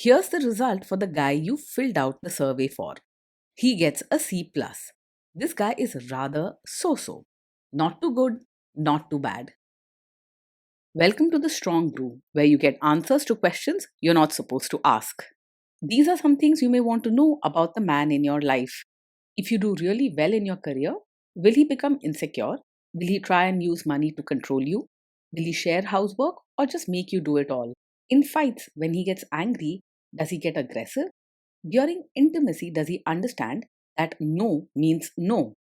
Here's the result for the guy you filled out the survey for. He gets a C+. plus. This guy is rather so-so. Not too good, not too bad. Welcome to the Strong Brew, where you get answers to questions you're not supposed to ask. These are some things you may want to know about the man in your life. If you do really well in your career, will he become insecure? Will he try and use money to control you? Will he share housework or just make you do it all? In fights, when he gets angry, does he get aggressive? During intimacy, does he understand that no means no?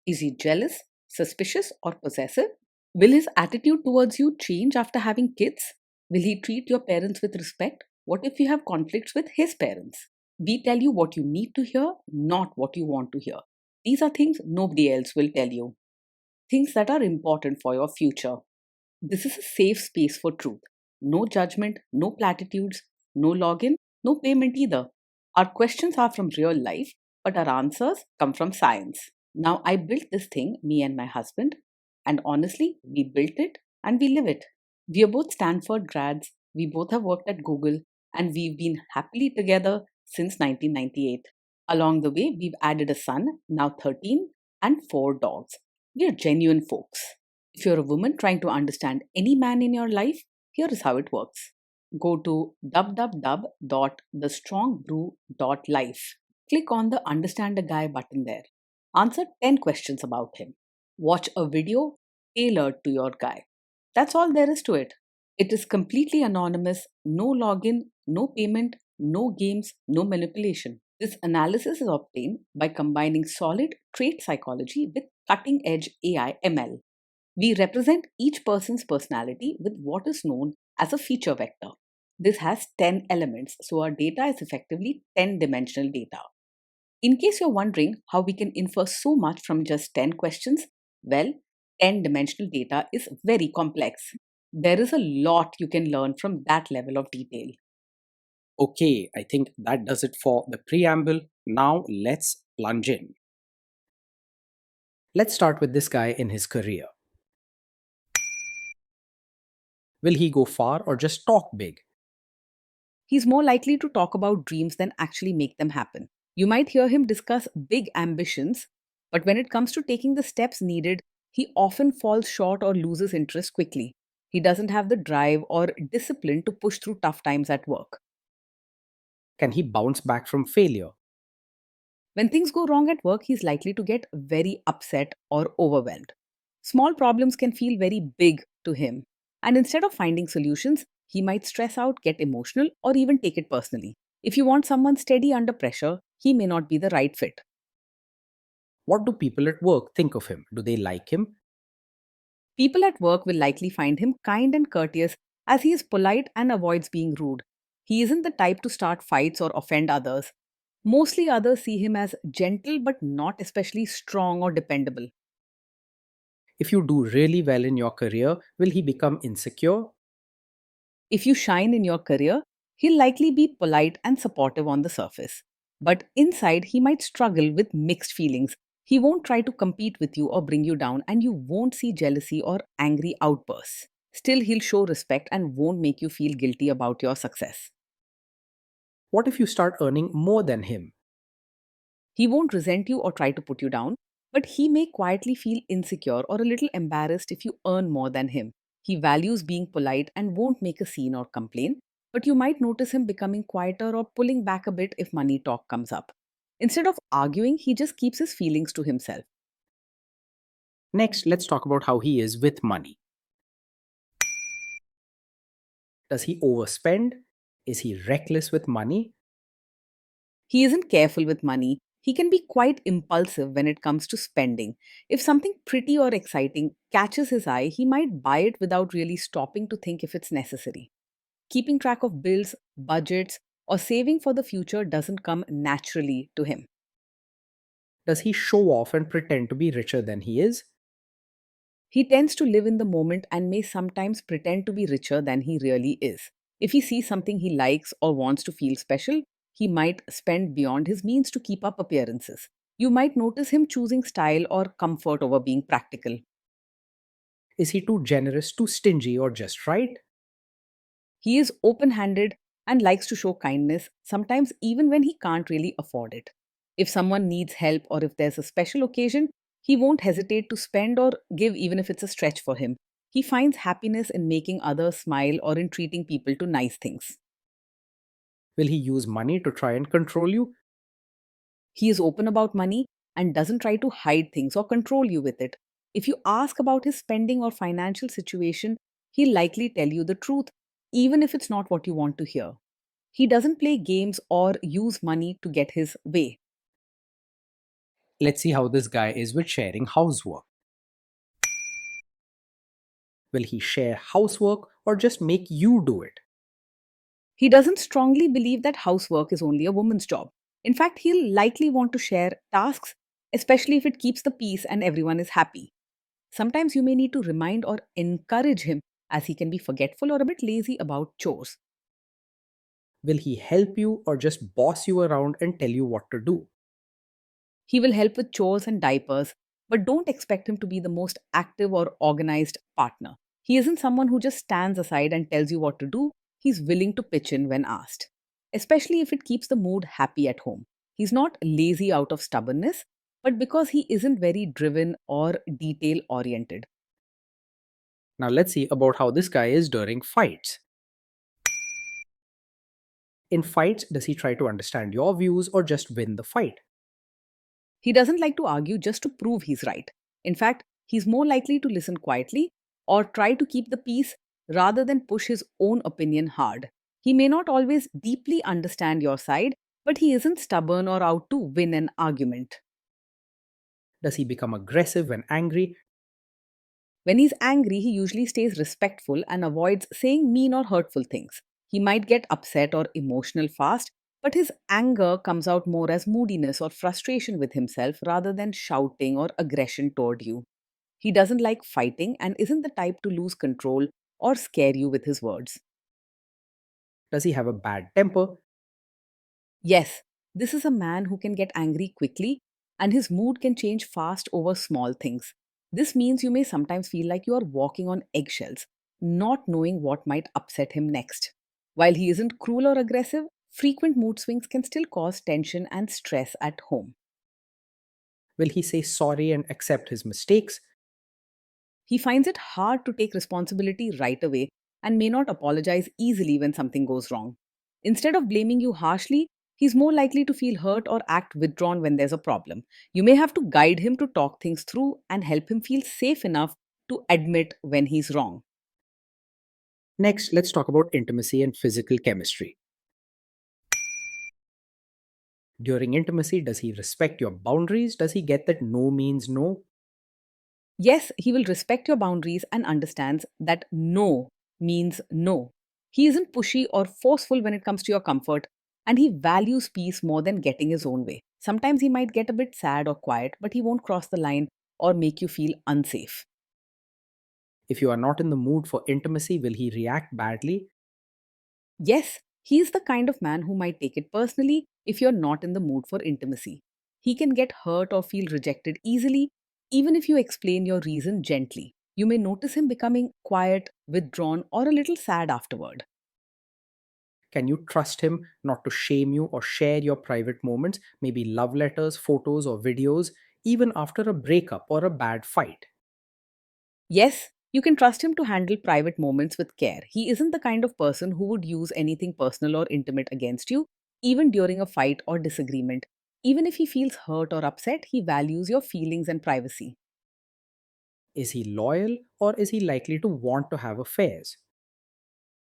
Is he jealous, suspicious, or possessive? Will his attitude towards you change after having kids? Will he treat your parents with respect? What if you have conflicts with his parents? We tell you what you need to hear, not what you want to hear. These are things nobody else will tell you. Things that are important for your future. This is a safe space for truth. No judgment, no platitudes, no login, no payment either. Our questions are from real life, but our answers come from science. Now, I built this thing, me and my husband, and honestly, we built it and we live it. We are both Stanford grads, we both have worked at Google, and we've been happily together since 1998. Along the way, we've added a son, now 13, and 4 dogs. We are genuine folks. If you're a woman trying to understand any man in your life, here is how it works. Go to www.thestrongbrew.life. Click on the Understand a Guy button there. Answer 10 questions about him. Watch a video tailored to your guy. That's all there is to it. It is completely anonymous, no login, no payment, no games, no manipulation. This analysis is obtained by combining solid trait psychology with cutting edge AI ML. We represent each person's personality with what is known as a feature vector. This has 10 elements, so our data is effectively 10-dimensional data. In case you're wondering how we can infer so much from just 10 questions, well, 10-dimensional data is very complex. There is a lot you can learn from that level of detail. Okay, I think that does it for the preamble. Now let's plunge in. Let's start with this guy in his career. Will he go far or just talk big? He's more likely to talk about dreams than actually make them happen. You might hear him discuss big ambitions, but when it comes to taking the steps needed, he often falls short or loses interest quickly. He doesn't have the drive or discipline to push through tough times at work. Can he bounce back from failure? When things go wrong at work, he's likely to get very upset or overwhelmed. Small problems can feel very big to him, and instead of finding solutions, he might stress out, get emotional, or even take it personally. If you want someone steady under pressure, he may not be the right fit. What do people at work think of him? Do they like him? People at work will likely find him kind and courteous as he is polite and avoids being rude. He isn't the type to start fights or offend others. Mostly others see him as gentle but not especially strong or dependable. If you do really well in your career, will he become insecure? If you shine in your career, he'll likely be polite and supportive on the surface. But inside, he might struggle with mixed feelings. He won't try to compete with you or bring you down, and you won't see jealousy or angry outbursts. Still, he'll show respect and won't make you feel guilty about your success. What if you start earning more than him? He won't resent you or try to put you down, but he may quietly feel insecure or a little embarrassed if you earn more than him. He values being polite and won't make a scene or complain, but you might notice him becoming quieter or pulling back a bit if money talk comes up. Instead of arguing, he just keeps his feelings to himself. Next, let's talk about how he is with money. Does he overspend? Is he reckless with money? He isn't careful with money. He can be quite impulsive when it comes to spending. If something pretty or exciting catches his eye, he might buy it without really stopping to think if it's necessary. Keeping track of bills, budgets, or saving for the future doesn't come naturally to him. Does he show off and pretend to be richer than he is? He tends to live in the moment and may sometimes pretend to be richer than he really is. If he sees something he likes or wants to feel special, he might spend beyond his means to keep up appearances. You might notice him choosing style or comfort over being practical. Is he too generous, too stingy, or just right? He is open handed and likes to show kindness, sometimes even when he can't really afford it. If someone needs help or if there's a special occasion, he won't hesitate to spend or give even if it's a stretch for him. He finds happiness in making others smile or in treating people to nice things. Will he use money to try and control you? He is open about money and doesn't try to hide things or control you with it. If you ask about his spending or financial situation, he'll likely tell you the truth, even if it's not what you want to hear. He doesn't play games or use money to get his way. Let's see how this guy is with sharing housework. Will he share housework or just make you do it? He doesn't strongly believe that housework is only a woman's job. In fact, he'll likely want to share tasks, especially if it keeps the peace and everyone is happy. Sometimes you may need to remind or encourage him, as he can be forgetful or a bit lazy about chores. Will he help you or just boss you around and tell you what to do? He will help with chores and diapers, but don't expect him to be the most active or organized partner. He isn't someone who just stands aside and tells you what to do. He's willing to pitch in when asked, especially if it keeps the mood happy at home. He's not lazy out of stubbornness, but because he isn't very driven or detail oriented. Now let's see about how this guy is during fights. In fights, does he try to understand your views or just win the fight? He doesn't like to argue just to prove he's right. In fact, he's more likely to listen quietly or try to keep the peace rather than push his own opinion hard. He may not always deeply understand your side, but he isn't stubborn or out to win an argument. Does he become aggressive when angry? When he's angry, he usually stays respectful and avoids saying mean or hurtful things. He might get upset or emotional fast, but his anger comes out more as moodiness or frustration with himself rather than shouting or aggression toward you. He doesn't like fighting and isn't the type to lose control or scare you with his words. Does he have a bad temper? Yes, this is a man who can get angry quickly and his mood can change fast over small things. This means you may sometimes feel like you are walking on eggshells, not knowing what might upset him next. While he isn't cruel or aggressive, frequent mood swings can still cause tension and stress at home. Will he say sorry and accept his mistakes? He finds it hard to take responsibility right away and may not apologize easily when something goes wrong. Instead of blaming you harshly, he's more likely to feel hurt or act withdrawn when there's a problem. You may have to guide him to talk things through and help him feel safe enough to admit when he's wrong. Next, let's talk about intimacy and physical chemistry. During intimacy, does he respect your boundaries? Does he get that no means no? Yes, he will respect your boundaries and understands that no means no. He isn't pushy or forceful when it comes to your comfort, and he values peace more than getting his own way. Sometimes he might get a bit sad or quiet, but he won't cross the line or make you feel unsafe. If you are not in the mood for intimacy, will he react badly? Yes, he is the kind of man who might take it personally if you're not in the mood for intimacy. He can get hurt or feel rejected easily, even if you explain your reason gently. You may notice him becoming quiet, withdrawn, or a little sad afterward. Can you trust him not to shame you or share your private moments, maybe love letters, photos, or videos, even after a breakup or a bad fight? Yes, you can trust him to handle private moments with care. He isn't the kind of person who would use anything personal or intimate against you, even during a fight or disagreement. Even if he feels hurt or upset, he values your feelings and privacy. Is he loyal or is he likely to want to have affairs?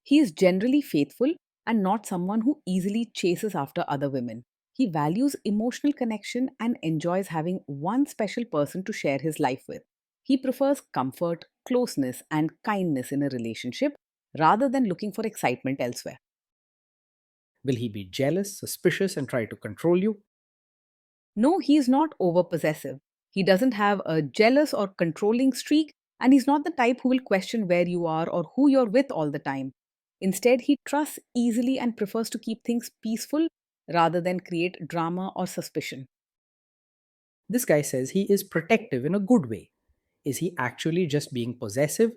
He is generally faithful and not someone who easily chases after other women. He values emotional connection and enjoys having one special person to share his life with. He prefers comfort, closeness, and kindness in a relationship rather than looking for excitement elsewhere. Will he be jealous, suspicious, and try to control you? No, he is not over possessive. He doesn't have a jealous or controlling streak, and he's not the type who will question where you are or who you're with all the time. Instead, he trusts easily and prefers to keep things peaceful rather than create drama or suspicion. This guy says he is protective in a good way. Is he actually just being possessive?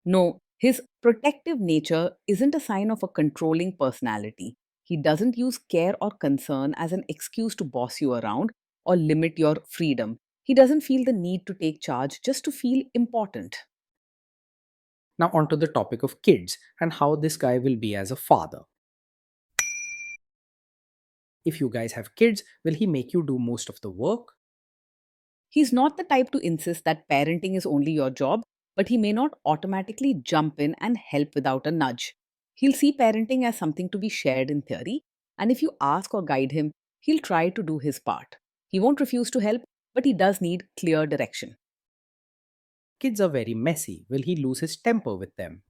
No, His protective nature isn't a sign of a controlling personality. He doesn't use care or concern as an excuse to boss you around or limit your freedom. He doesn't feel the need to take charge just to feel important. Now, onto the topic of kids and how this guy will be as a father. If you guys have kids, will he make you do most of the work? He's not the type to insist that parenting is only your job, but he may not automatically jump in and help without a nudge. He'll see parenting as something to be shared in theory, and if you ask or guide him, he'll try to do his part. He won't refuse to help, but he does need clear direction. Kids are very messy. Will he lose his temper with them?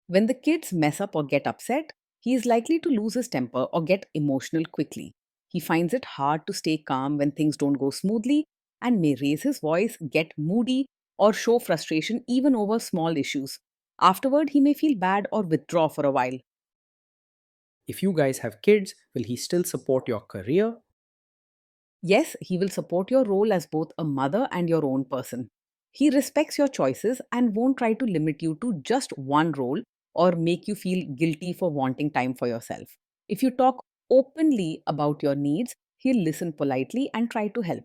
When the kids mess up or get upset, he is likely to lose his temper or get emotional quickly. He finds it hard to stay calm when things don't go smoothly and may raise his voice, get moody, or show frustration even over small issues. Afterward, he may feel bad or withdraw for a while. If you guys have kids, will he still support your career? Yes, he will support your role as both a mother and your own person. He respects your choices and won't try to limit you to just one role or make you feel guilty for wanting time for yourself. If you talk openly about your needs, he'll listen politely and try to help.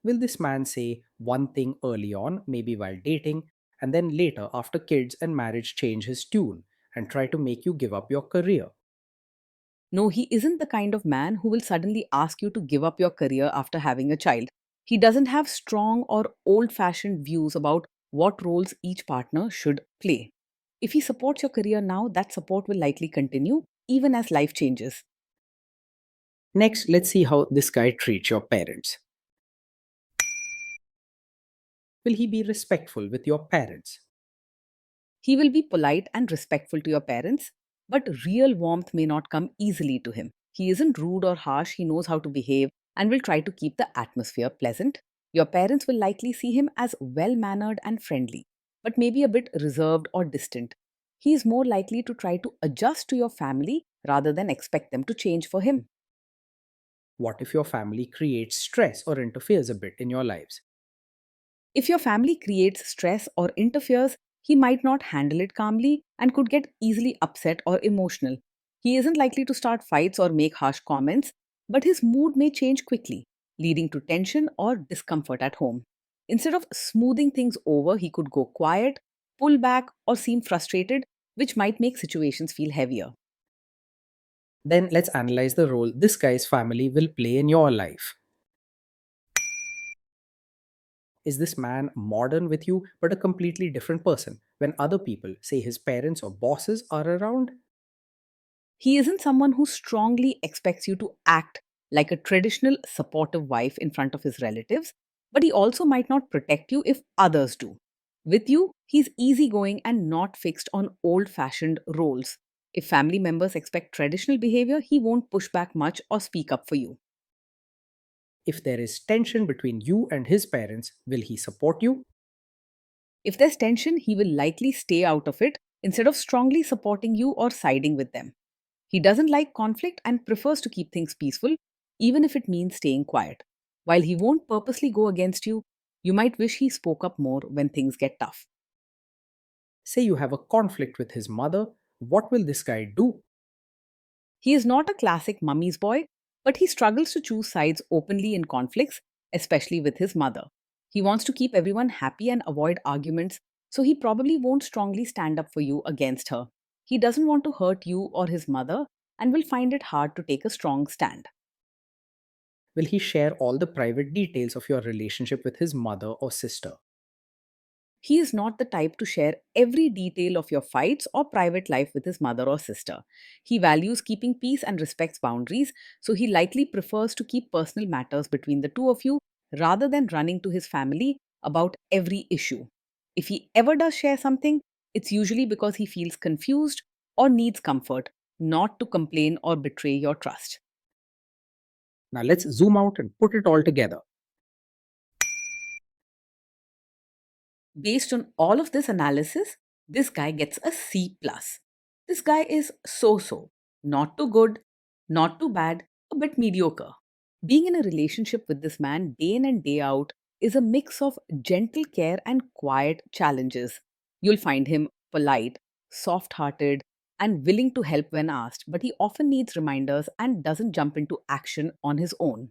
Will this man say one thing early on, maybe while dating, and then later, after kids and marriage, change his tune and try to make you give up your career? No, he isn't the kind of man who will suddenly ask you to give up your career after having a child. He doesn't have strong or old fashioned views about what roles each partner should play. If he supports your career now, that support will likely continue even as life changes. Next, let's see how this guy treats your parents. Will he be respectful with your parents? He will be polite and respectful to your parents, but real warmth may not come easily to him. He isn't rude or harsh, he knows how to behave and will try to keep the atmosphere pleasant. Your parents will likely see him as well mannered and friendly, but maybe a bit reserved or distant. He is more likely to try to adjust to your family rather than expect them to change for him. What if your family creates stress or interferes a bit in your lives? If your family creates stress or interferes, he might not handle it calmly and could get easily upset or emotional. He isn't likely to start fights or make harsh comments, but his mood may change quickly, leading to tension or discomfort at home. Instead of smoothing things over, he could go quiet, pull back, or seem frustrated, which might make situations feel heavier. Then let's analyze the role this guy's family will play in your life. Is this man modern with you but a completely different person when other people, say his parents or bosses, are around? He isn't someone who strongly expects you to act like a traditional supportive wife in front of his relatives, but he also might not protect you if others do. With you, he's easygoing and not fixed on old fashioned roles. If family members expect traditional behavior, he won't push back much or speak up for you. If there is tension between you and his parents, will he support you? If there's tension, he will likely stay out of it instead of strongly supporting you or siding with them. He doesn't like conflict and prefers to keep things peaceful, even if it means staying quiet. While he won't purposely go against you, you might wish he spoke up more when things get tough. Say you have a conflict with his mother, what will this guy do? He is not a classic mummy's boy, but he struggles to choose sides openly in conflicts, especially with his mother. He wants to keep everyone happy and avoid arguments, so he probably won't strongly stand up for you against her. He doesn't want to hurt you or his mother and will find it hard to take a strong stand. Will he share all the private details of your relationship with his mother or sister? He is not the type to share every detail of your fights or private life with his mother or sister. He values keeping peace and respects boundaries, so he likely prefers to keep personal matters between the two of you rather than running to his family about every issue. If he ever does share something, it's usually because he feels confused or needs comfort, not to complain or betray your trust. Now let's zoom out and put it all together. Based on all of this analysis, this guy gets a C plus. This guy is so, not too good, not too bad, a bit mediocre. Being in a relationship with this man day in and day out is a mix of gentle care and quiet challenges. You'll find him polite, soft hearted, and willing to help when asked, but he often needs reminders and doesn't jump into action on his own.